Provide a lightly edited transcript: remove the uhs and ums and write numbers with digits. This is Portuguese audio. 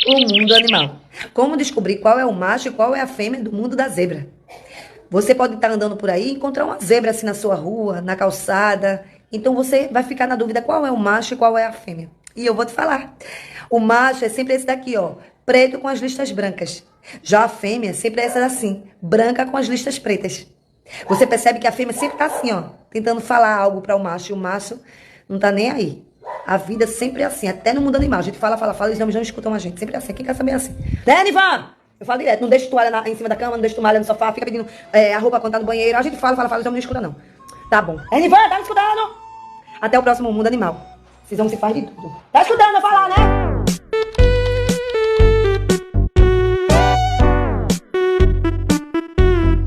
O mundo animal. Como descobrir qual é o macho e qual é a fêmea do mundo da zebra? Você pode estar andando por aí e encontrar uma zebra assim na sua rua, na calçada. Então você vai ficar na dúvida qual é o macho e qual é a fêmea. E eu vou te falar. O macho é sempre esse daqui, ó, preto com as listas brancas. Já a fêmea sempre é essa assim, branca com as listas pretas. Você percebe que a fêmea sempre tá assim, ó, tentando falar algo para o macho e o macho não tá nem aí. A vida sempre é assim, até no mundo animal. A gente fala, fala, fala, eles não escutam a gente. Sempre é assim. Quem quer saber é assim? Né, Nivan? Eu falo direto, não deixa toalha em cima da cama, não deixa toalha no sofá, fica pedindo a roupa quando tá no banheiro. A gente fala, fala, fala, eles não escutam, não. Tá bom. Nivan, tá me escutando? Até o próximo Mundo Animal. Vocês vão se faz de tudo. Tá escutando eu falar, né?